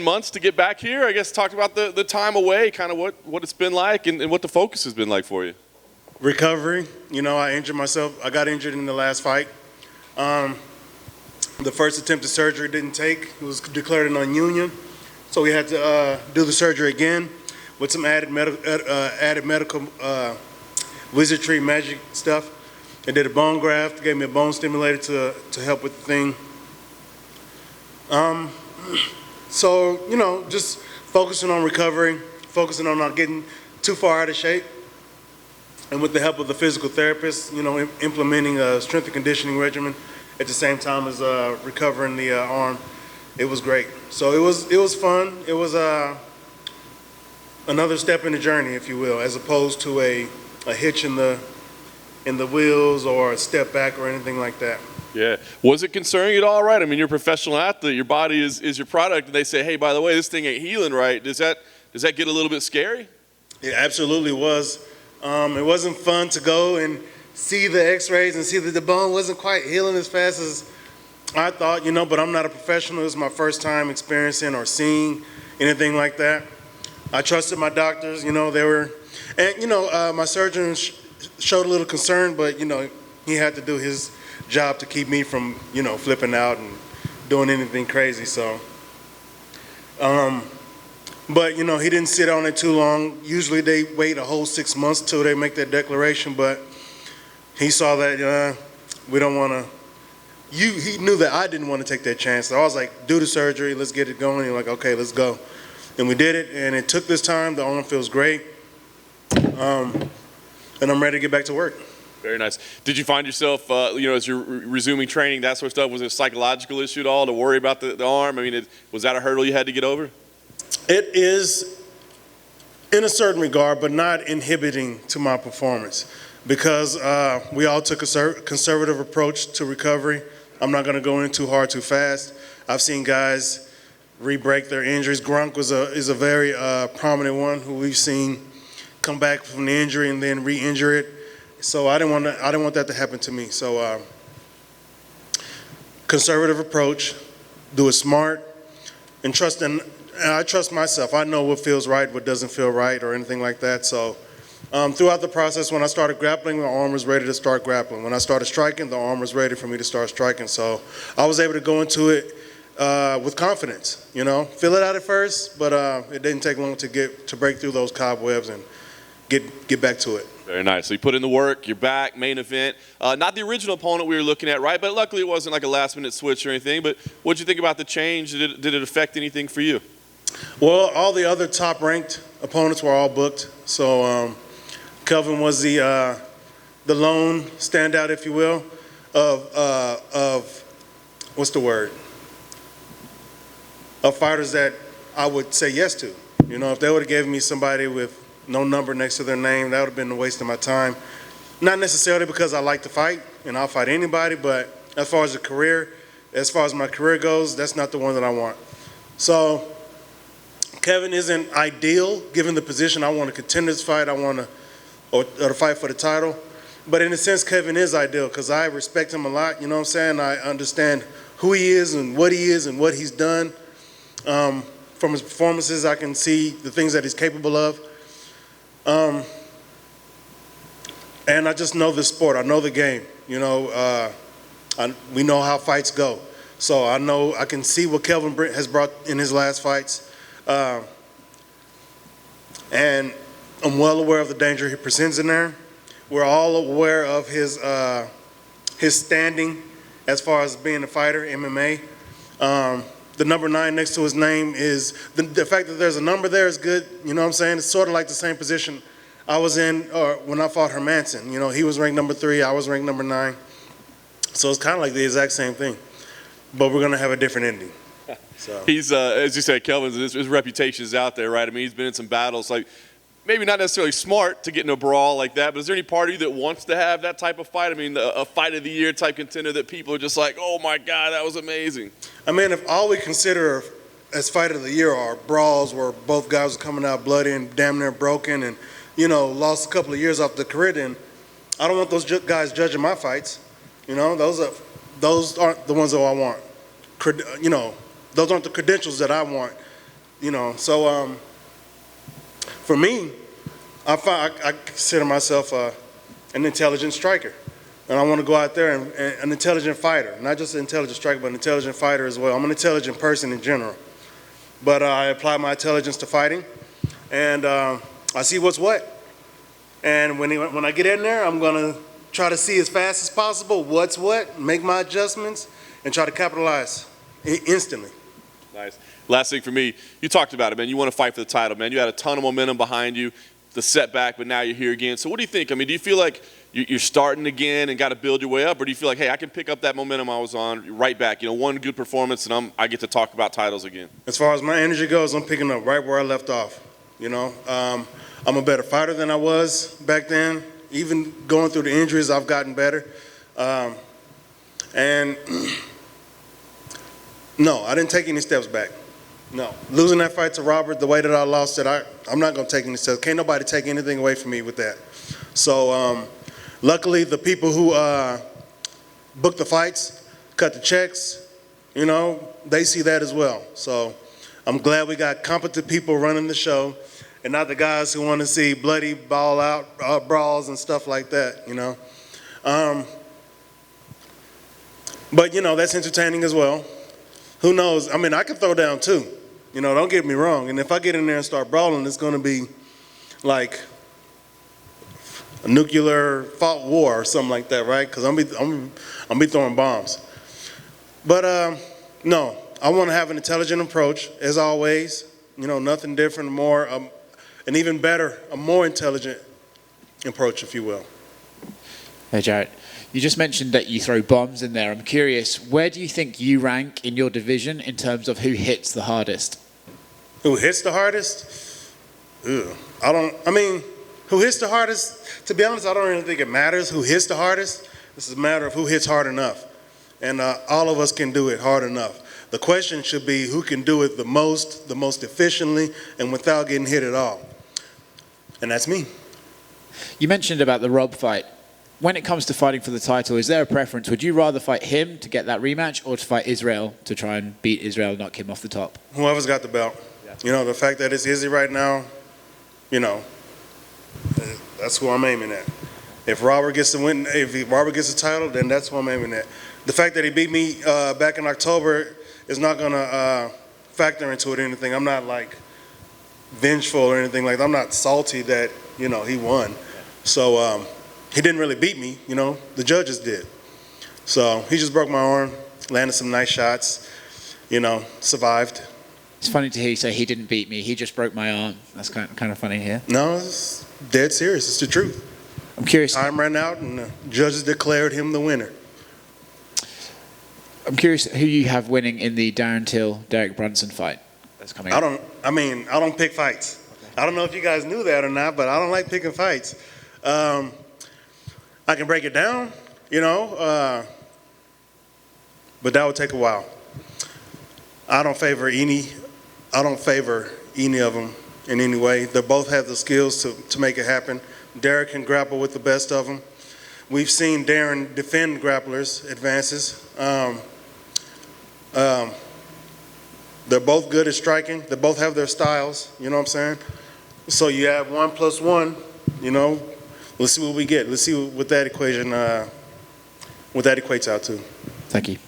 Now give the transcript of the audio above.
Months to get back here. I guess talk about the time away, kind of what it's been like and what the focus has been like for you. Recovery. You know, I injured myself. I got injured in the last fight. The first attempt at surgery didn't take. It was declared a non-union. So we had to do the surgery again with some added medical wizardry magic stuff. I did a bone graft, gave me a bone stimulator to help with the thing. So, you know, just focusing on recovery, focusing on not getting too far out of shape. And with the help of the physical therapist, you know, implementing a strength and conditioning regimen at the same time as recovering the arm. It was great. So it was fun. It was another step in the journey, if you will, as opposed to a hitch in the wheels or a step back or anything like that. Yeah. Was it concerning at all, right? I mean, you're a professional athlete. Your body is your product. And they say, hey, by the way, this thing ain't healing right. Does that get a little bit scary? It absolutely was. It wasn't fun to go and see the x-rays and see that the bone wasn't quite healing as fast as I thought, you know, but I'm not a professional. It was my first time experiencing or seeing anything like that. I trusted my doctors, you know, my surgeon showed a little concern, but, you know, he had to do his job to keep me from, you know, flipping out and doing anything crazy. So, but, you know, he didn't sit on it too long. Usually they wait a whole 6 months till they make that declaration, but he saw that we don't want to. He knew that I didn't want to take that chance. So I was like, do the surgery, let's get it going. And like, okay, let's go. And we did it, and it took this time. The arm feels great, and I'm ready to get back to work. Very nice. Did you find yourself, as you're resuming training, that sort of stuff, was it a psychological issue at all to worry about the arm? I mean, was that a hurdle you had to get over? It is in a certain regard, but not inhibiting to my performance because we all took a conservative approach to recovery. I'm not going to go in too hard too fast. I've seen guys re-break their injuries. Gronk is a very prominent one who we've seen come back from the injury and then re-injure it. So I didn't want that to happen to me. So conservative approach, do it smart, and I trust myself. I know what feels right, what doesn't feel right, or anything like that. So throughout the process, when I started grappling, the arm was ready to start grappling. When I started striking, the arm was ready for me to start striking. So I was able to go into it with confidence. You know, feel it out at first, but it didn't take long to break through those cobwebs and get back to it. Very nice. So you put in the work, you're back, main event. Not the original opponent we were looking at, right? But luckily it wasn't like a last-minute switch or anything. But what did you think about the change? Did it affect anything for you? Well, all the other top-ranked opponents were all booked. So Kelvin was the lone standout, if you will, of what's the word? Of fighters that I would say yes to. You know, if they would have given me somebody with no number next to their name, that would have been a waste of my time. Not necessarily because I like to fight, and I'll fight anybody, but as far as my career goes, that's not the one that I want. So Kevin isn't ideal given the position. I want a contenders fight, or to fight for the title. But in a sense, Kevin is ideal because I respect him a lot, you know what I'm saying? I understand who he is and what he's done. From his performances, I can see the things that he's capable of. And I just know the sport. I know the game. You know, we know how fights go. So I can see what Kelvin has brought in his last fights. And I'm well aware of the danger he presents in there. We're all aware of his standing as far as being a fighter, MMA. The number 9 next to his name is, the fact that there's a number there is good, you know what I'm saying? It's sort of like the same position I was in when I fought Hermanson. You know, he was ranked number 3, I was ranked number 9. So it's kind of like the exact same thing, but we're going to have a different ending. So. He's, as you said, Kelvin's, his reputation is out there, right? I mean, he's been in some battles, like maybe not necessarily smart to get in a brawl like that, but is there any part of you that wants to have that type of fight? I mean, a fight of the year type contender that people are just like, oh my God, that was amazing. I mean, if all we consider as fight of the year are brawls where both guys are coming out bloody and damn near broken and, you know, lost a couple of years off the career, then I don't want those guys judging my fights. You know, those aren't the ones that I want. You know, those aren't the credentials that I want So for me, I consider myself an intelligent striker. And I want to go out there and an intelligent fighter, not just an intelligent striker, but an intelligent fighter as well. I'm an intelligent person in general. But I apply my intelligence to fighting, and I see what's what. And when I get in there, I'm going to try to see as fast as possible what's what, make my adjustments, and try to capitalize instantly. Nice. Last thing for me, you talked about it, man. You want to fight for the title, man. You had a ton of momentum behind you, the setback, but now you're here again. So what do you think? I mean, do you feel like you're starting again and got to build your way up, or do you feel like, hey, I can pick up that momentum I was on right back? One good performance, and I get to talk about titles again. As far as my energy goes, I'm picking up right where I left off. I'm a better fighter than I was back then. Even going through the injuries, I've gotten better. And no, I didn't take any steps back. No. Losing that fight to Robert the way that I lost it, I'm not going to take any steps. Can't nobody take anything away from me with that. So luckily, the people who book the fights, cut the checks, they see that as well. So I'm glad we got competent people running the show and not the guys who want to see bloody ball out brawls and stuff like that, But, that's entertaining as well. Who knows? I mean, I can throw down too. Don't get me wrong. And if I get in there and start brawling, it's going to be like a nuclear fault war or something like that, right? Because I'm be throwing bombs. But no, I want to have an intelligent approach as always. Nothing different, more, an even better, a more intelligent approach, if you will. Hey, Jared. You just mentioned that you throw bombs in there. I'm curious, where do you think you rank in your division in terms of who hits the hardest? Who hits the hardest? Who hits the hardest? To be honest, I don't really think it matters who hits the hardest. This is a matter of who hits hard enough. And all of us can do it hard enough. The question should be who can do it the most efficiently, and without getting hit at all. And that's me. You mentioned about the Rob fight. When it comes to fighting for the title, is there a preference? Would you rather fight him to get that rematch or to fight Israel to try and beat Israel and knock him off the top? Whoever's got the belt. Yeah. The fact that it's Izzy right now, that's who I'm aiming at. If Robert gets the win, if Robert gets the title, then that's who I'm aiming at. The fact that he beat me back in October is not going to factor into it or anything. I'm not like vengeful or anything like that. I'm not salty that, he won. So he didn't really beat me, the judges did. So he just broke my arm, landed some nice shots, survived. It's funny to hear you say he didn't beat me, he just broke my arm. That's kind of funny here. No, it's dead serious. It's the truth. I'm curious. Time ran out and the judges declared him the winner. I'm curious who you have winning in the Darren Till-Derek Brunson fight that's coming up. I don't pick fights. Okay. I don't know if you guys knew that or not, but I don't like picking fights. I can break it down, but that would take a while. I don't favor any of them in any way. They both have the skills to make it happen. Derek can grapple with the best of them. We've seen Darren defend grapplers' advances. They're both good at striking. They both have their styles, you know what I'm saying? So you have 1 + 1, let's see what we get. Let's see what that equation, what that equates out to. Thank you.